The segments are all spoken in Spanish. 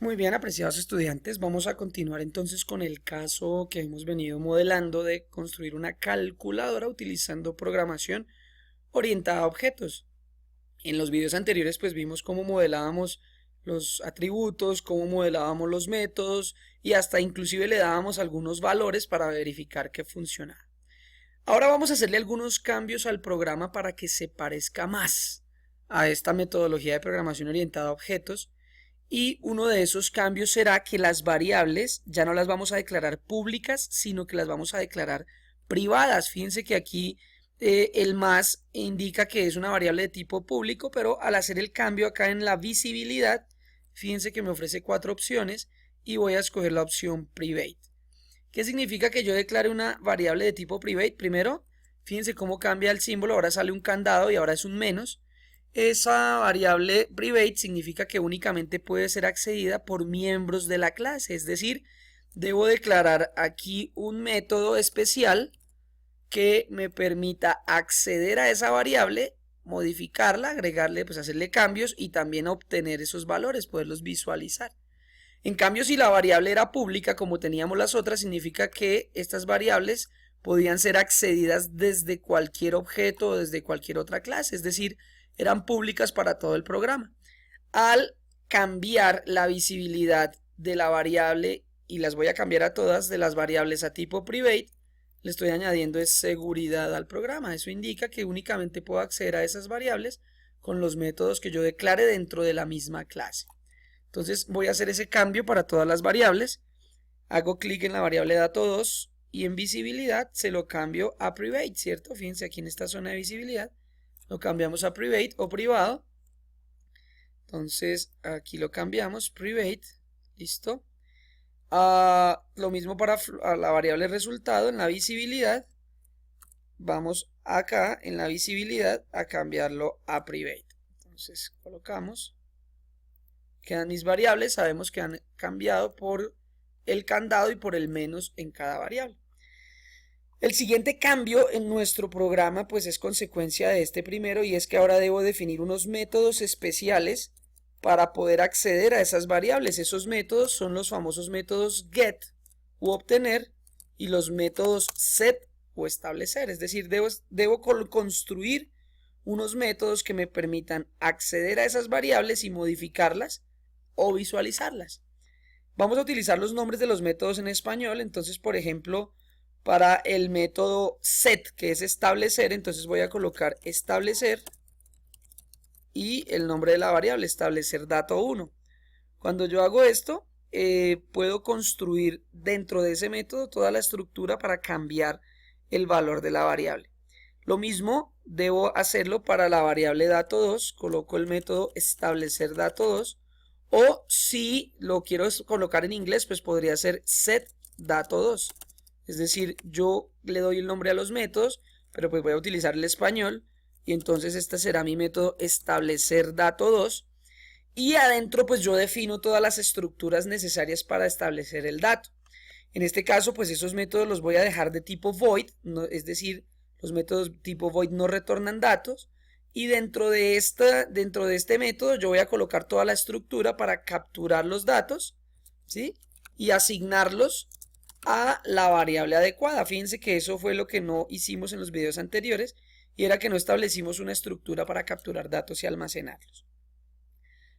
Muy bien, apreciados estudiantes, vamos a continuar entonces con el caso que hemos venido modelando de construir una calculadora utilizando programación orientada a objetos. En los videos anteriores pues vimos cómo modelábamos los atributos, cómo modelábamos los métodos y hasta inclusive le dábamos algunos valores para verificar que funcionaba. Ahora vamos a hacerle algunos cambios al programa para que se parezca más a esta metodología de programación orientada a objetos. Y uno de esos cambios será que las variables ya no las vamos a declarar públicas, sino que las vamos a declarar privadas. Fíjense que aquí el más indica que es una variable de tipo público, pero al hacer el cambio acá en la visibilidad, fíjense que me ofrece 4 opciones y voy a escoger la opción private. ¿Qué significa que yo declare una variable de tipo private? Primero, fíjense cómo cambia el símbolo, ahora sale un candado y ahora es un menos. Esa variable private significa que únicamente puede ser accedida por miembros de la clase, es decir, debo declarar aquí un método especial que me permita acceder a esa variable, modificarla, agregarle, pues hacerle cambios y también obtener esos valores, poderlos visualizar. En cambio, si la variable era pública, como teníamos las otras, significa que estas variables podían ser accedidas desde cualquier objeto o desde cualquier otra clase, es decir, eran públicas para todo el programa. Al cambiar la visibilidad de la variable, y las voy a cambiar a todas, de las variables a tipo private, le estoy añadiendo es seguridad al programa. Eso indica que únicamente puedo acceder a esas variables con los métodos que yo declare dentro de la misma clase. Entonces voy a hacer ese cambio para todas las variables. Hago clic en la variable dato2 y en visibilidad se lo cambio a private, ¿cierto? Fíjense aquí en esta zona de visibilidad lo cambiamos a private o privado. Entonces aquí lo cambiamos, private, listo. Lo mismo para la variable resultado en la visibilidad. Vamos acá en la visibilidad a cambiarlo a private. Entonces colocamos. Quedan mis variables, sabemos que han cambiado por el candado y por el menos en cada variable. El siguiente cambio en nuestro programa pues es consecuencia de este primero y es que ahora debo definir unos métodos especiales para poder acceder a esas variables. Esos métodos son los famosos métodos get u obtener y los métodos set o establecer. Es decir, debo construir unos métodos que me permitan acceder a esas variables y modificarlas o visualizarlas. Vamos a utilizar los nombres de los métodos en español. Entonces, por ejemplo, para el método set, que es establecer, entonces voy a colocar establecer y el nombre de la variable, establecer dato1. Cuando yo hago esto, puedo construir dentro de ese método toda la estructura para cambiar el valor de la variable. Lo mismo debo hacerlo para la variable dato2, coloco el método establecer dato2, o si lo quiero colocar en inglés, pues podría ser set dato2. Es decir, yo le doy el nombre a los métodos, pero pues voy a utilizar el español y entonces este será mi método establecer dato2 y adentro pues yo defino todas las estructuras necesarias para establecer el dato. En este caso pues esos métodos los voy a dejar de tipo void, es decir, los métodos tipo void no retornan datos y dentro de este método yo voy a colocar toda la estructura para capturar los datos, ¿sí? Y asignarlos a la variable adecuada. Fíjense que eso fue lo que no hicimos en los videos anteriores y era que no establecimos una estructura para capturar datos y almacenarlos.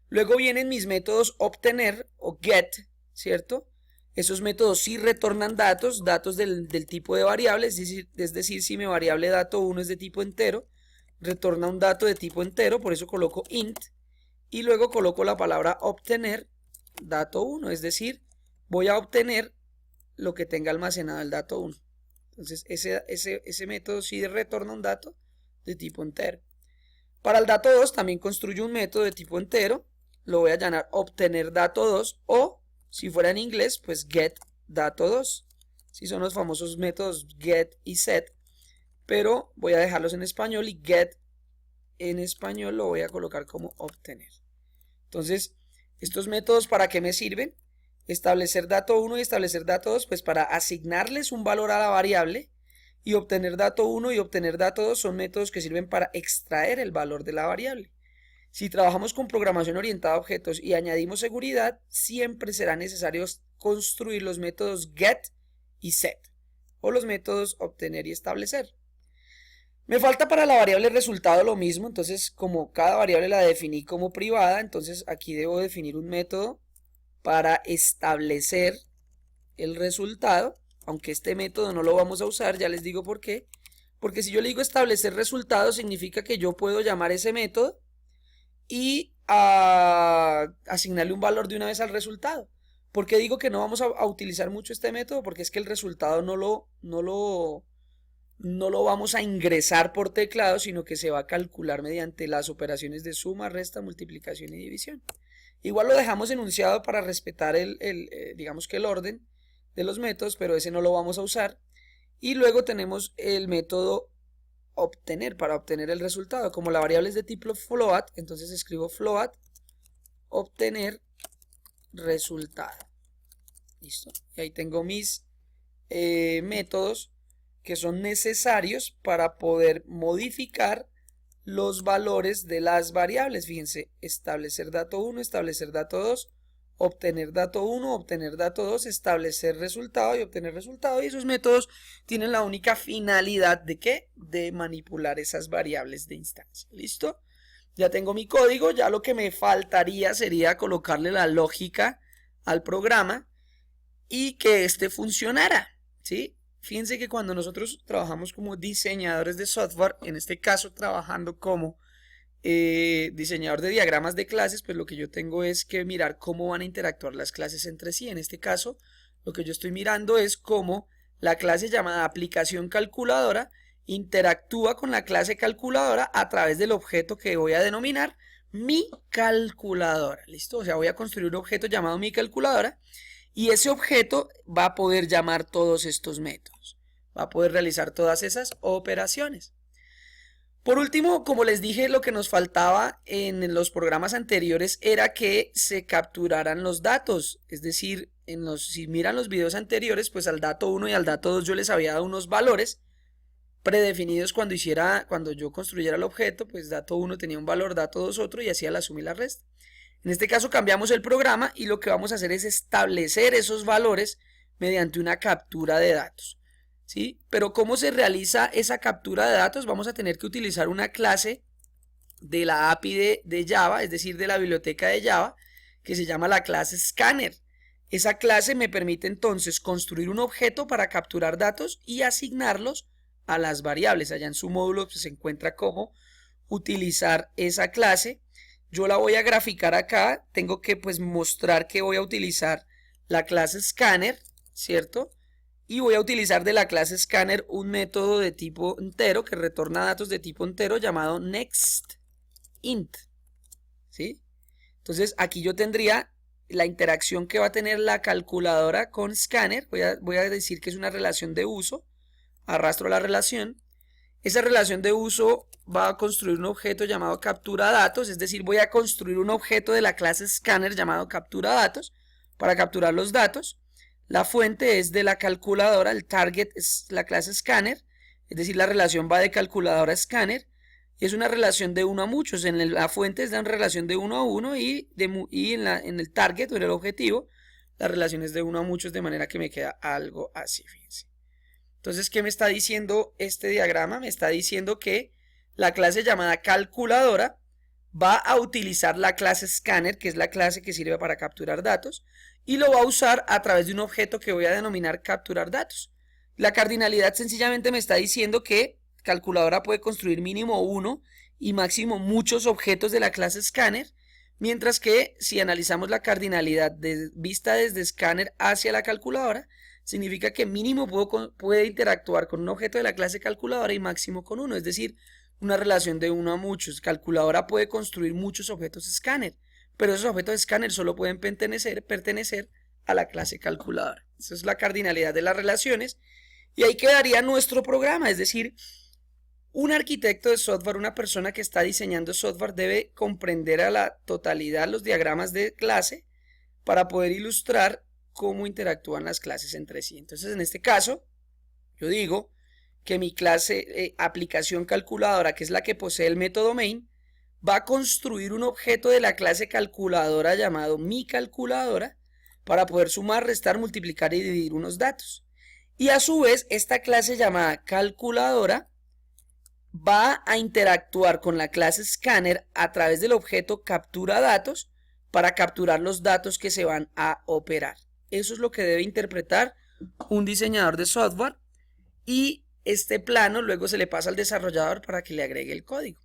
Luego vienen mis métodos obtener o get, ¿cierto? Esos métodos sí retornan datos del tipo de variable, es decir, si mi variable dato1 es de tipo entero, retorna un dato de tipo entero, por eso coloco int, y luego coloco la palabra obtener dato1, es decir, voy a obtener lo que tenga almacenado el dato1. Entonces ese método sí retorna un dato de tipo entero. Para el dato2 también construyo un método de tipo entero, lo voy a llamar obtener dato2 o si fuera en inglés pues get dato2. Si son los famosos métodos get y set, pero voy a dejarlos en español y get en español lo voy a colocar como obtener. Entonces, estos métodos ¿para qué me sirven? Establecer dato1 y establecer dato2 pues para asignarles un valor a la variable y obtener dato1 y obtener dato2 son métodos que sirven para extraer el valor de la variable. Si trabajamos con programación orientada a objetos y añadimos seguridad, siempre será necesario construir los métodos get y set, o los métodos obtener y establecer. Me falta para la variable resultado lo mismo, entonces como cada variable la definí como privada, entonces aquí debo definir un método para establecer el resultado, aunque este método no lo vamos a usar, ya les digo por qué. Porque si yo le digo establecer resultado, significa que yo puedo llamar ese método y asignarle un valor de una vez al resultado. ¿Por qué digo que no vamos a utilizar mucho este método? Porque es que el resultado no lo vamos a ingresar por teclado, sino que se va a calcular mediante las operaciones de suma, resta, multiplicación y división. Igual lo dejamos enunciado para respetar digamos que el orden de los métodos, pero ese no lo vamos a usar. Y luego tenemos el método obtener, para obtener el resultado. Como la variable es de tipo float, entonces escribo float obtener resultado. Listo. Y ahí tengo mis métodos que son necesarios para poder modificar los valores de las variables. Fíjense, establecer dato 1, establecer dato 2, obtener dato 1, obtener dato 2, establecer resultado y obtener resultado. Y esos métodos tienen la única finalidad de ¿qué? De manipular esas variables de instancia. ¿Listo? Ya tengo mi código, ya lo que me faltaría sería colocarle la lógica al programa y que éste funcionara, ¿sí? Fíjense que cuando nosotros trabajamos como diseñadores de software, en este caso trabajando como diseñador de diagramas de clases, pues lo que yo tengo es que mirar cómo van a interactuar las clases entre sí. En este caso, lo que yo estoy mirando es cómo la clase llamada aplicación calculadora interactúa con la clase calculadora a través del objeto que voy a denominar mi calculadora. ¿Listo? O sea, voy a construir un objeto llamado mi calculadora. Y ese objeto va a poder llamar todos estos métodos. Va a poder realizar todas esas operaciones. Por último, como les dije, lo que nos faltaba en los programas anteriores era que se capturaran los datos. Es decir, si miran los videos anteriores, pues al dato 1 y al dato 2 yo les había dado unos valores predefinidos cuando yo construyera el objeto. Pues dato 1 tenía un valor, dato 2 otro, y hacía la suma y la resta. En este caso cambiamos el programa y lo que vamos a hacer es establecer esos valores mediante una captura de datos, ¿sí? Pero ¿cómo se realiza esa captura de datos? Vamos a tener que utilizar una clase de la API de Java, es decir, de la biblioteca de Java, que se llama la clase Scanner. Esa clase me permite entonces construir un objeto para capturar datos y asignarlos a las variables. Allá en su módulo pues, se encuentra cómo utilizar esa clase. Yo la voy a graficar acá, tengo que pues mostrar que voy a utilizar la clase Scanner, ¿cierto? Y voy a utilizar de la clase Scanner un método de tipo entero que retorna datos de tipo entero llamado nextInt, ¿sí? Entonces aquí yo tendría la interacción que va a tener la calculadora con Scanner, voy a decir que es una relación de uso, arrastro la relación. Esa relación de uso va a construir un objeto llamado captura datos, es decir, voy a construir un objeto de la clase Scanner llamado captura datos para capturar los datos. La fuente es de la calculadora, el target es la clase Scanner, es decir, la relación va de calculadora a Scanner. Y es una relación de uno a muchos, en la fuente es una relación de uno a uno y en el target o en el objetivo la relación es de uno a muchos, de manera que me queda algo así, fíjense. Entonces, ¿qué me está diciendo este diagrama? Me está diciendo que la clase llamada calculadora va a utilizar la clase Scanner, que es la clase que sirve para capturar datos, y lo va a usar a través de un objeto que voy a denominar capturar datos. La cardinalidad sencillamente me está diciendo que calculadora puede construir mínimo uno y máximo muchos objetos de la clase Scanner, mientras que si analizamos la cardinalidad vista desde Scanner hacia la calculadora, significa que mínimo puede interactuar con un objeto de la clase calculadora y máximo con uno, es decir, una relación de uno a muchos. Calculadora puede construir muchos objetos Scanner, pero esos objetos Scanner solo pueden pertenecer a la clase calculadora. Esa es la cardinalidad de las relaciones y ahí quedaría nuestro programa, es decir, un arquitecto de software, una persona que está diseñando software debe comprender a la totalidad los diagramas de clase para poder ilustrar cómo interactúan las clases entre sí. Entonces, en este caso, yo digo que mi clase aplicación calculadora, que es la que posee el método main, va a construir un objeto de la clase calculadora llamado MiCalculadora para poder sumar, restar, multiplicar y dividir unos datos. Y a su vez, esta clase llamada calculadora va a interactuar con la clase Scanner a través del objeto captura datos para capturar los datos que se van a operar. Eso es lo que debe interpretar un diseñador de software y este plano luego se le pasa al desarrollador para que le agregue el código.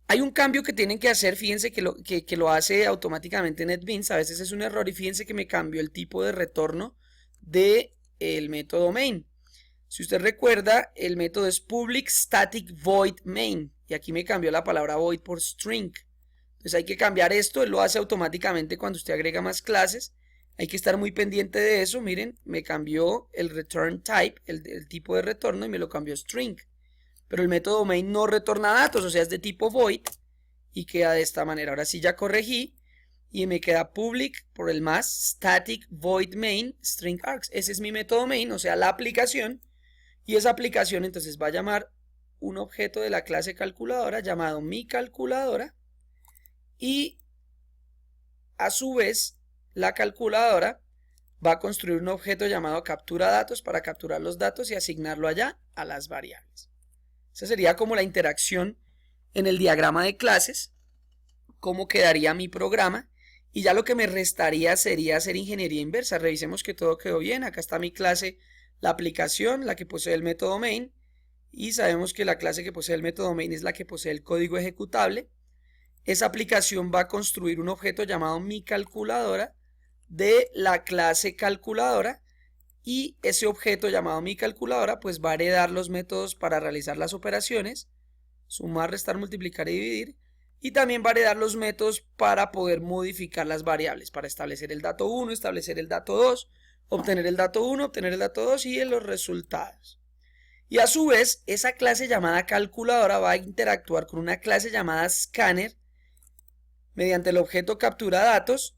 Hay un cambio que tienen que hacer, fíjense que lo hace automáticamente NetBeans, a veces es un error y fíjense que me cambió el tipo de retorno del método main. Si usted recuerda, el método es public static void main y aquí me cambió la palabra void por string. Entonces hay que cambiar esto, él lo hace automáticamente cuando usted agrega más clases. Hay que estar muy pendiente de eso. Miren, me cambió el return type, el tipo de retorno, y me lo cambió string. Pero el método main no retorna datos, o sea, es de tipo void y queda de esta manera. Ahora sí ya corregí y me queda public por el más static void main string args. Ese es mi método main, o sea, la aplicación. Y esa aplicación entonces va a llamar un objeto de la clase calculadora llamado MiCalculadora y a su vez la calculadora va a construir un objeto llamado captura datos para capturar los datos y asignarlo allá a las variables. Esa sería como la interacción en el diagrama de clases, cómo quedaría mi programa, y ya lo que me restaría sería hacer ingeniería inversa. Revisemos que todo quedó bien. Acá está mi clase, la aplicación, la que posee el método main, y sabemos que la clase que posee el método main es la que posee el código ejecutable. Esa aplicación va a construir un objeto llamado MiCalculadora de la clase calculadora y ese objeto llamado MiCalculadora pues va a heredar los métodos para realizar las operaciones, sumar, restar, multiplicar y dividir, y también va a heredar los métodos para poder modificar las variables, para establecer el dato 1, establecer el dato 2, obtener el dato 1, obtener el dato 2 y los resultados. Y a su vez, esa clase llamada calculadora va a interactuar con una clase llamada Scanner mediante el objeto captura datos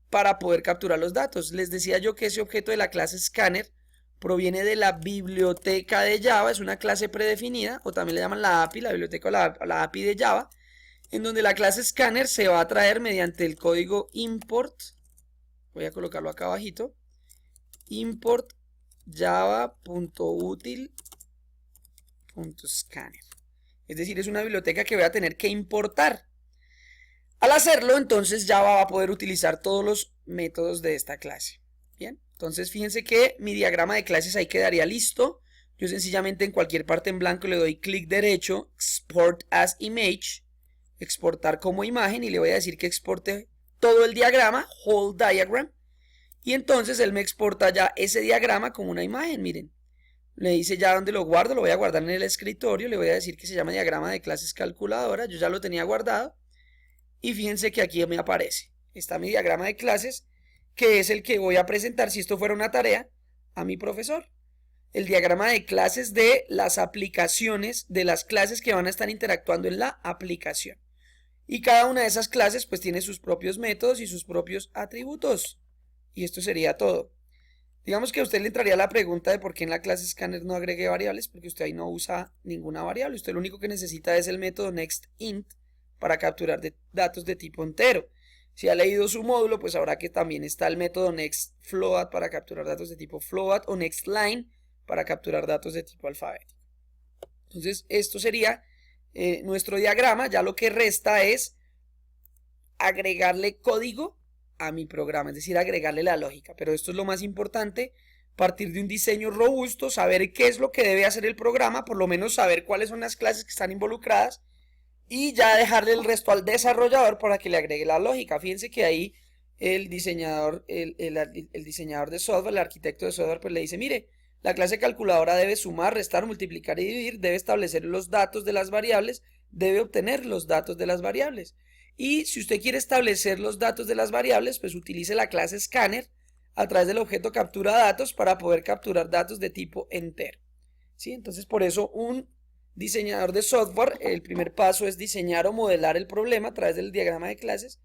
para poder capturar los datos. Les decía yo que ese objeto de la clase Scanner proviene de la biblioteca de Java, es una clase predefinida, o también le llaman la API, la biblioteca o la API de Java, en donde la clase Scanner se va a traer mediante el código import, voy a colocarlo acá abajito, import java.util.scanner. Es decir, es una biblioteca que voy a tener que importar. Al hacerlo, entonces Java va a poder utilizar todos los métodos de esta clase. Bien, entonces fíjense que mi diagrama de clases ahí quedaría listo. Yo sencillamente en cualquier parte en blanco le doy clic derecho, Export as Image, exportar como imagen, y le voy a decir que exporte todo el diagrama, whole diagram, y entonces él me exporta ya ese diagrama como una imagen. Miren, le dice ya dónde lo guardo, lo voy a guardar en el escritorio, le voy a decir que se llama diagrama de clases calculadora, yo ya lo tenía guardado. Y fíjense que aquí me aparece, está mi diagrama de clases, que es el que voy a presentar si esto fuera una tarea a mi profesor. El diagrama de clases de las aplicaciones, de las clases que van a estar interactuando en la aplicación. Y cada una de esas clases pues tiene sus propios métodos y sus propios atributos. Y esto sería todo. Digamos que a usted le entraría la pregunta de por qué en la clase Scanner no agregué variables, porque usted ahí no usa ninguna variable. Usted lo único que necesita es el método nextInt para capturar datos de tipo entero. Si ha leído su módulo, pues sabrá que también está el método nextFloat para capturar datos de tipo float o nextLine para capturar datos de tipo alfabético. Entonces, esto sería nuestro diagrama. Ya lo que resta es agregarle código a mi programa, es decir, agregarle la lógica. Pero esto es lo más importante, partir de un diseño robusto, saber qué es lo que debe hacer el programa, por lo menos saber cuáles son las clases que están involucradas, y ya dejarle el resto al desarrollador para que le agregue la lógica. Fíjense que ahí el diseñador, el diseñador de software, el arquitecto de software, pues le dice, mire, la clase calculadora debe sumar, restar, multiplicar y dividir, debe establecer los datos de las variables, debe obtener los datos de las variables. Y si usted quiere establecer los datos de las variables, pues utilice la clase Scanner a través del objeto captura datos para poder capturar datos de tipo entero. ¿Sí? Entonces, por eso un diseñador de software, el primer paso es diseñar o modelar el problema a través del diagrama de clases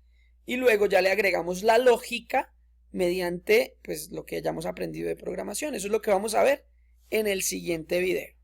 y luego ya le agregamos la lógica mediante pues lo que hayamos aprendido de programación. Eso es lo que vamos a ver en el siguiente video.